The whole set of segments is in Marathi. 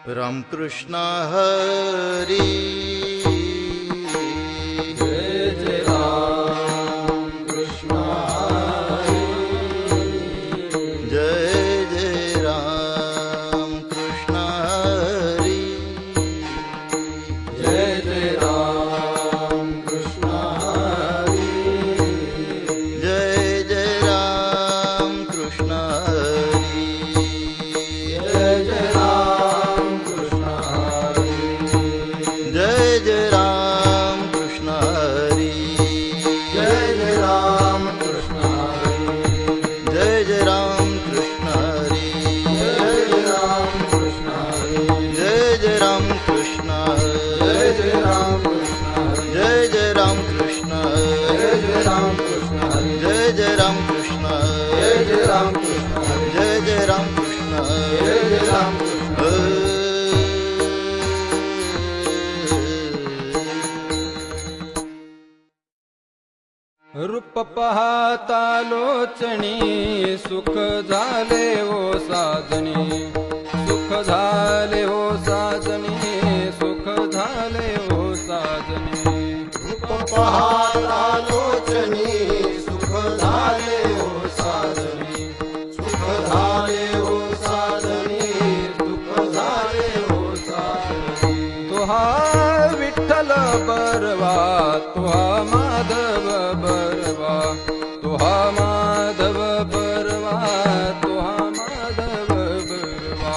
रामकृष्ण हरी जय जय राम कृष्ण हरी जय जय राम कृष्ण हरी जय जय राम कृष्ण हरी जय जय राम कृष्ण हरी जय जय राम कृष्ण हरी जय जय राम कृष्ण हरी जय जय राम कृष्ण हरी जय जय राम कृष्ण हरी जय जय राम कृष्ण हरी जय जय राम कृष्ण जय जय राम कृष्ण हरी जय जय राम कृष्ण जय जय राम कृष्ण हरी जय जय राम कृष्ण जय जय राम कृष्ण हरी जय जय राम कृष्ण जय जय राम कृष्ण रूप पाहता लोचणी सुख झाले हो साजनी सुख झाले हो साजनी सुख झाले हो साजनी रूप पाहता लोचनी सुख झाले हो साजनी सुख झाले हो साजनी सुख झाले हो साजनी तुहा विठ्ठल बरवा तुहा माधव बरवा तुहा माधव बरवा तुहा माधव बरवा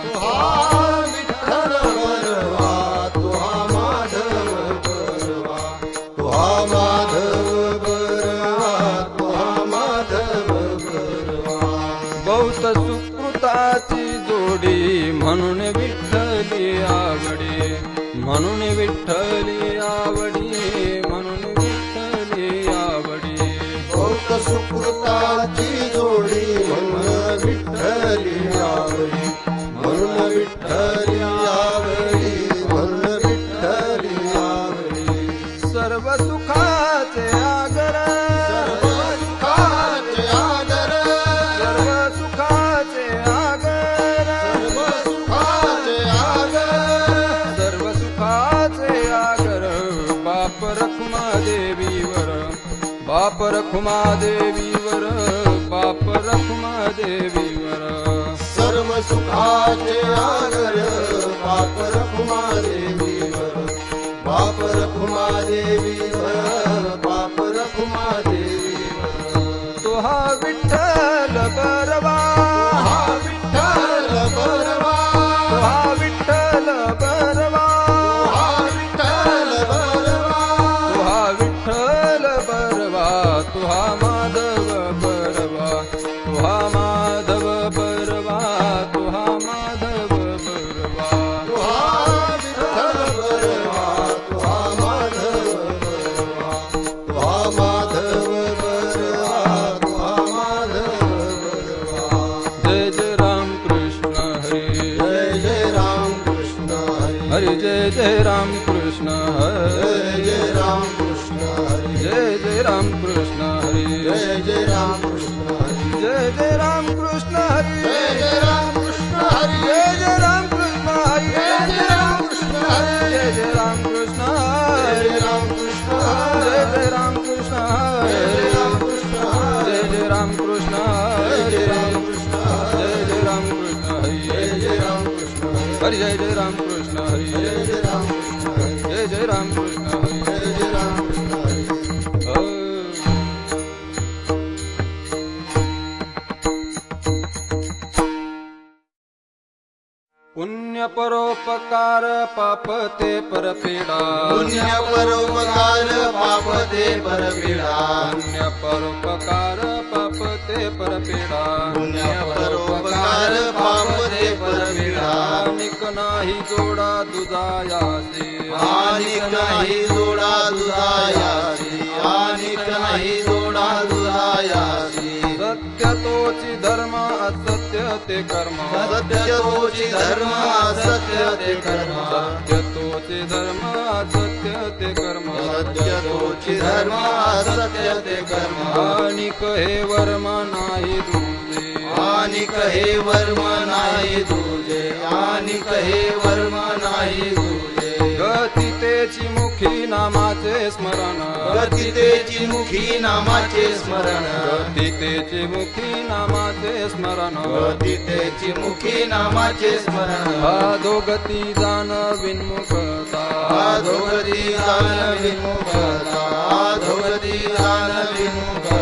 तुहा विठ्ठल बरवा तुहा माधव बरवा तुहा माधव बरवा तुहा माधव बरवा बहुत सुकृताची जोडी म्हणून विठ्ठली आवडी म्हणून विठ्ठली आवडी म्हणून विठ्ठली आवडी बहुत सुकृताची जोडी म्हणून विठ्ठली आवडी म्हणून विठ्ठली आवडी म्हणून विठ्ठली आवडी सर्व सुखाचे आगर सर्व सुखाचे आदर सर्व सुखाचे आगर सर्व सुखाचे आदर सर्व सुखाचे आगर बाप रखुमा देवीवर बाप रखुमा देवीवर बाप रखुमा देवीवर सर्व सुखाचे आगर बाप रखुमा देवीवर बाप रखुमा देवीवर बाप रखुमा देवीवर तुहा विठ्ठल बरवा हा विठ्ठल बरवा तुहा विठ्ठल बरवा हा विठ्ठल बरवा तुहा विठ्ठल बरवा तुहा माधव बरवा तुहा माधव बरवा तुहा माधव बरवा तुहा विठ्ठल बरवा तुहा माधव बरवा तुहा माधव बरवा तुहा माधव बरवा जय जय राम कृष्ण हरी जय जय राम कृष्ण हरी जय जय राम कृष्ण हरी जय जय राम कृष्ण हरी जय जय राम कृष्ण हरी जय जय राम कृष्ण हरी जय जय राम कृष्ण हरी जय जय राम कृष्ण हरी जय जय राम कृष्ण हरी जय जय राम कृष्ण हरी जय जय राम कृष्ण जय हरी राम कृष्ण जय जय राम कृष्ण जय हरी राम कृष्ण जय जय राम कृष्ण जय हरी राम कृष्ण जय जय राम कृष्ण हरी जय जय राम कृष्ण हरी जय जय राम कृष्ण हरी जय जय राम कृष्ण जय जय राम कृष्ण हरी जय जय राम कृष्ण पुण्य परोपकार पाप ते परपीडा पुण्य परोपकार पाप ते परपीडा पुण्य परोपकार पाप ते परपीडा पुण्य परोपकार पाप ते परपीडा निक नाही जोडा दुजायासी आनिक नाही जोडा दुधायासी आनिक नाही जोडा दुधायासी सत्य तोची धर्म असत्य ते कर्म सत्य तोची धर्म असत्य ते कर्म सत्य तोची धर्म असत्य ते कर्म सत्य तोची धर्म असत्य ते कर्म आणिक हे वर्म नाही तुझे आनिक हे वर्म नाही तुझे आनिक हे वर्म नाही तुझे गती तेची मुखी नामाचे स्मरण गती तेची मुखी नामाचे स्मरण गती तेची मुखी नामाचे स्मरण गती तेची मुखी नामाचे स्मरण अधोगती जाण विन्मुखता अधोगती जाण विमुखता अधोगती जाण विमुखता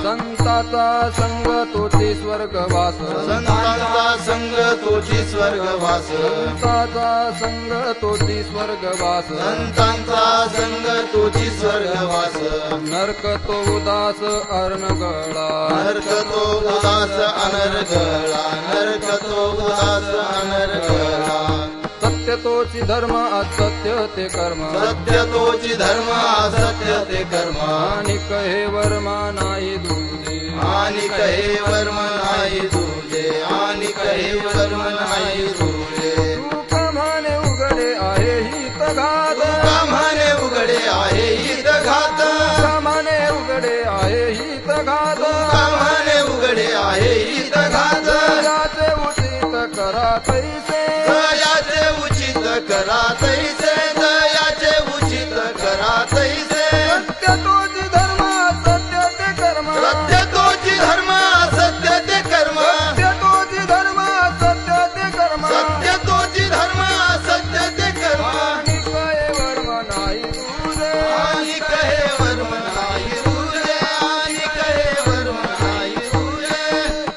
संताचा संग तोची स्वर्गवास संतांचा संग तोची स्वर्गवास संताचा संग तोची स्वर्गवास संतांचा संग तोची स्वर्गवास नरक तो उदास अर्णगळा नरक तो उदास अनर्गळा नरक तो उदास अनर्गळा सत्य तोची धर्म असत्य ते कर्म सत्य तोची धर्म असत्य ते कर्म आणि कहे वर्मा नाही दुजे आणि कहे वर्म नाही तुझे आणि कहे वर्म नाही तुझे तू कमाने उघडे आहे हित घात कामाने उघडे आहे हित घात कमाने उघडे आहे हित घात कामाने उघडे आहे हित घात याचे उचित करा तैसे दयाचे उचित करा तैसे दयाचे उचित करा तैसे सत्य तोची धर्म सत्य ते कर्म सत्य तोची धर्म सत्य ते कर्म सत्य तोची धर्म सत्य ते कर्म सत्य तोची धर्म सत्य ते कर्म आणि कहे वर्म नाही तुझे आणि कहे वर्म नाही तुझे आणि कहे वर्म नाही तुझे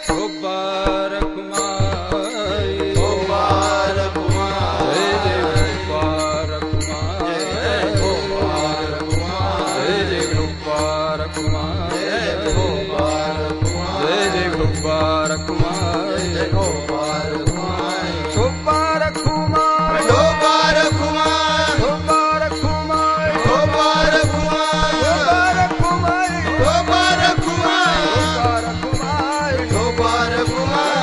गोपार कुमारी ओ बार कुमार जय जय गोपार कुमार जय गोपाल कुमार जय जय गोपार कुमार जय गोपाल कुमार जय जय गोपार कुमार जय गोपाल कुमार गोपार कुमार डोबार कुमार गोपार कुमार डोबार कुमार गोपार कुमार डोबार कुमार गोपार कुमार डोबार कुमार गोपार कुमार डोबार कुमार गोपार कुमार डोबार कुमार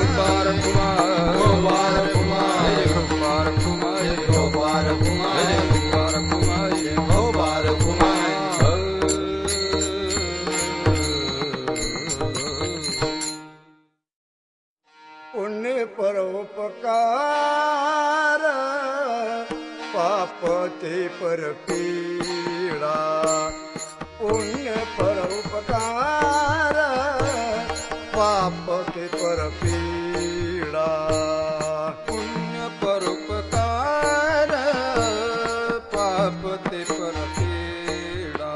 गोपार कुमार डोबार कुमार गोपार कुमार डोबार कुमार गोपार कुमार डोबार कुमार पुण्य परोपकार पाप ते परपीडा पुण्य परोपकार पाप ते परपीडा पुण्य परोपकार पाप ते परपीडा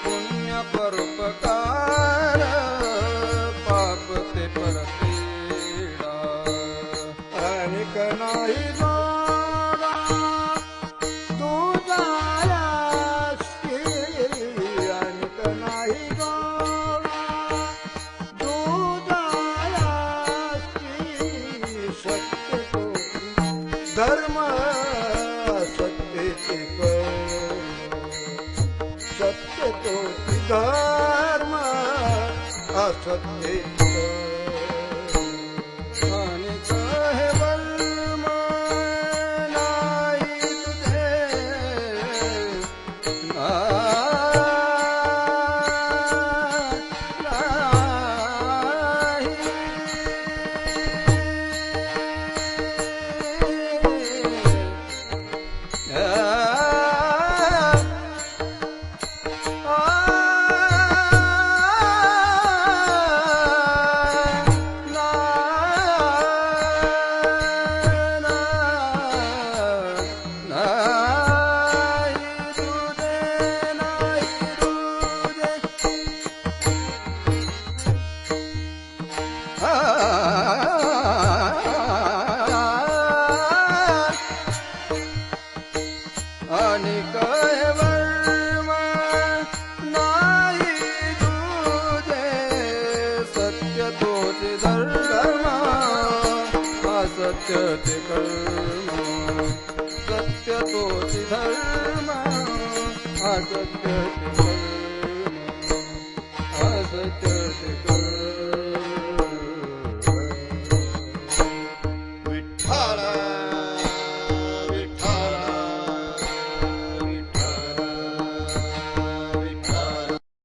पुण्य परोपकार पाप ते परपीडा अनिक नाही जोडा तुझा याशी अनिक नाही जोडा तुझा याशी सत्य तो धर्म सत्य सत्य तो धर्म असत्य आणि कहे वर्म नाही तुझे आणि कहे वर्म नाही तुझे सत्य तोचे धर्म असत्य ते कर्म सत्य तोचे धर्म असत्य ते कर्म